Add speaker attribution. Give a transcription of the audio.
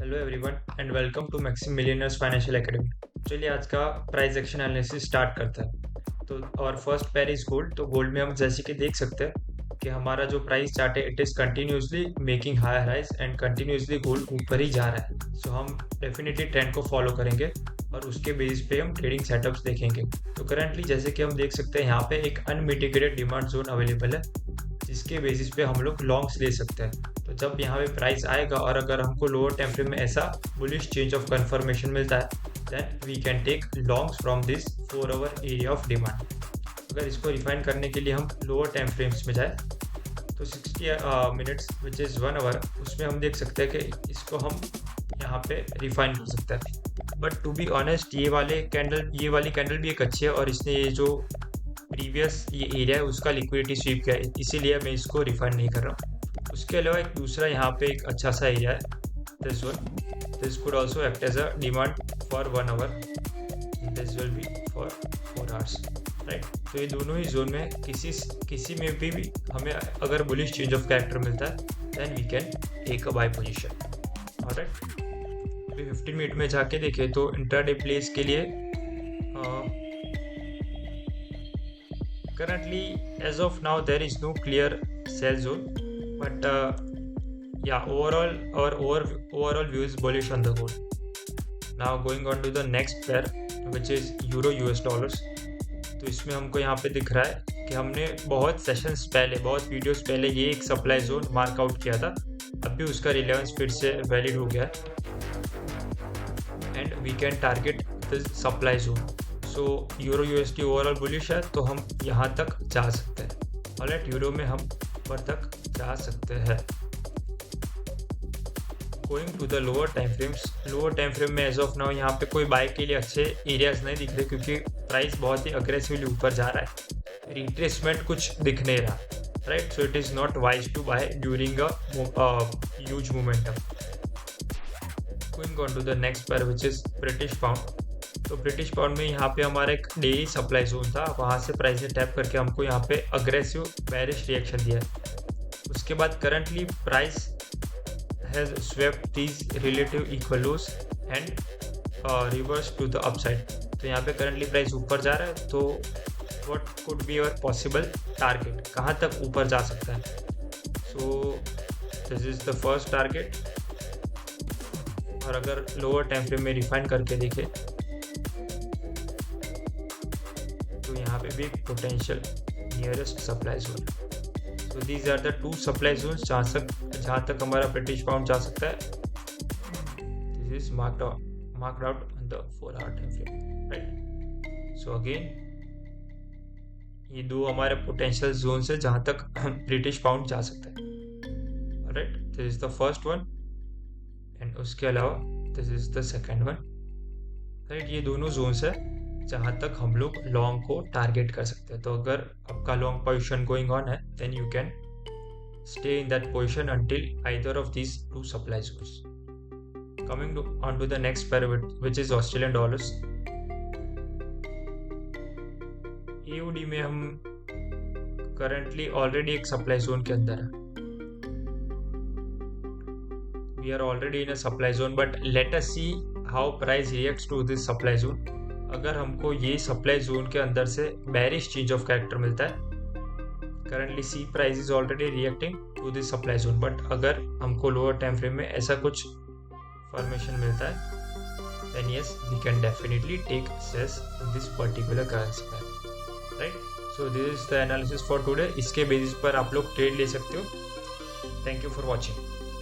Speaker 1: Hello everyone and welcome to Maxim Millionaires Financial Academy. चलिए आज का प्राइस एक्शन एनालिसिस स्टार्ट करते हैं। तो और फर्स्ट पेयर इज गोल्ड। तो गोल्ड में हम जैसे कि देख सकते हैं कि हमारा जो प्राइस चार्ट है it is continuously making higher highs and continuously gold ऊपर ही जा रहा है। सो हम डेफिनेटली ट्रेंड को फॉलो करेंगे और उसके बेस पे हम ट्रेडिंग सेटअप्स देखेंगे। तो करंटली जैसे कि हम देख सकते हैं यहाँ पे एक अनमिटिगेटेड डिमांड जोन अवेलेबल है जिसके बेसिस पे हम लोग लॉन्ग्स ले सकते हैं। तो जब यहाँ पे प्राइस आएगा और अगर हमको लोअर टाइम फ्रेम में ऐसा बुलिश चेंज ऑफ कंफर्मेशन मिलता है then we can take longs from this 4 hour area of demand. अगर इसको रिफाइन करने के लिए हम लोअर टाइम फ्रेम्स में जाए तो 60 मिनट्स विच इज़ 1 आवर, उसमें हम देख सकते हैं कि इसको हम यहाँ पे रिफाइन कर सकते हैं। बट टू बी ऑनेस्ट ये वाली कैंडल भी एक अच्छी है और इसने ये जो प्रीवियस ये एरिया है उसका लिक्विडिटी स्वीप किया है, इसीलिए मैं इसको रिफाइंड नहीं कर रहा हूँ। उसके अलावा एक दूसरा यहाँ पे एक अच्छा सा एरिया है this one. This could also act as a demand for 1 hour, this will be for 4 hours, right. तो ये दोनों ही जोन में किसी में भी हमें अगर बुलिश चेंज ऑफ कैरेक्टर मिलता है then we can take a buy position. Alright, अभी 15 मिनट में जाके देखें तो इंट्राडे प्लेस के लिए currently as of now there is no clear sell zone, but yeah, overall view is bullish on the gold. Now going on to the next pair which is euro US dollars। तो इसमें हमको यहाँ पे दिख रहा है कि हमने बहुत सेशंस पहले, बहुत वीडियोस पहले ये एक सप्लाई जोन मार्क आउट किया था, अभी उसका रिलेवेंस फिर से वैलिड हो गया है and we can target the supply zone. So euro USD overall bullish है तो हम यहाँ तक जा सकते हैं। ऑलराइट, यूरो में हम ऊपर तक जा सकते हैं। Going to the lower time frame में एज ऑफ नाउ यहाँ पे कोई बाय के लिए अच्छे एरियाज नहीं दिख रहे क्योंकि प्राइस बहुत ही अग्रेसिवली ऊपर जा रहा है, रिट्रेसमेंट कुछ दिख नहीं रहा, right. So it is not wise to buy during a huge momentum. Going on to the next pair which is British pound. तो ब्रिटिश पाउंड में यहाँ पे हमारा एक डेली सप्लाई जोन था, वहाँ से प्राइस ने टैप करके हमको यहाँ पे अग्रेसिव बेरिश रिएक्शन दिया है। उसके बाद currently price has swept these relative equal lows and reverse to the upside. तो यहाँ पे करंटली प्राइस ऊपर जा रहा है, तो what could be your possible target, कहाँ तक ऊपर जा सकता है। So this is the first target. और अगर लोअर टाइम फ्रेम में रिफाइन करके देखें तो यहाँ पे भी potential nearest supply zone. So these are the 2 supply zone जहाँ तक हमारा ब्रिटिश पाउंड जा सकता है। This is marked out on the 4 hour time frame, right. So again ये 2 हमारे पोटेंशियल जोन है जहाँ तक ब्रिटिश पाउंड जा सकता है, right. This is the first one and उसके अलावा this is the second one, right. ये दोनों जोन्स है जहाँ तक हम लोग लॉन्ग को टारगेट कर सकते हैं। तो अगर आपका लॉन्ग पोजीशन गोइंग ऑन है then you can stay in that position until either of these 2 supply zones. Coming on to the next pair which is Australian dollars. AUD में हम करंटली ऑलरेडी एक सप्लाई जोन के अंदर है, we are already in a supply zone, but let us see how price reacts to this supply zone. अगर हमको ये supply zone के अंदर से बेरिश चेंज ऑफ कैरेक्टर मिलता है, currently see price is already reacting to this supply zone, but अगर हमको लोअर टाइम फ्रेम में ऐसा कुछ फॉर्मेशन मिलता है then yes we can definitely take sells in this particular currency pair, right. So this is the analysis for today. इसके basis पर आप लोग ट्रेड ले सकते हो। Thank you for watching.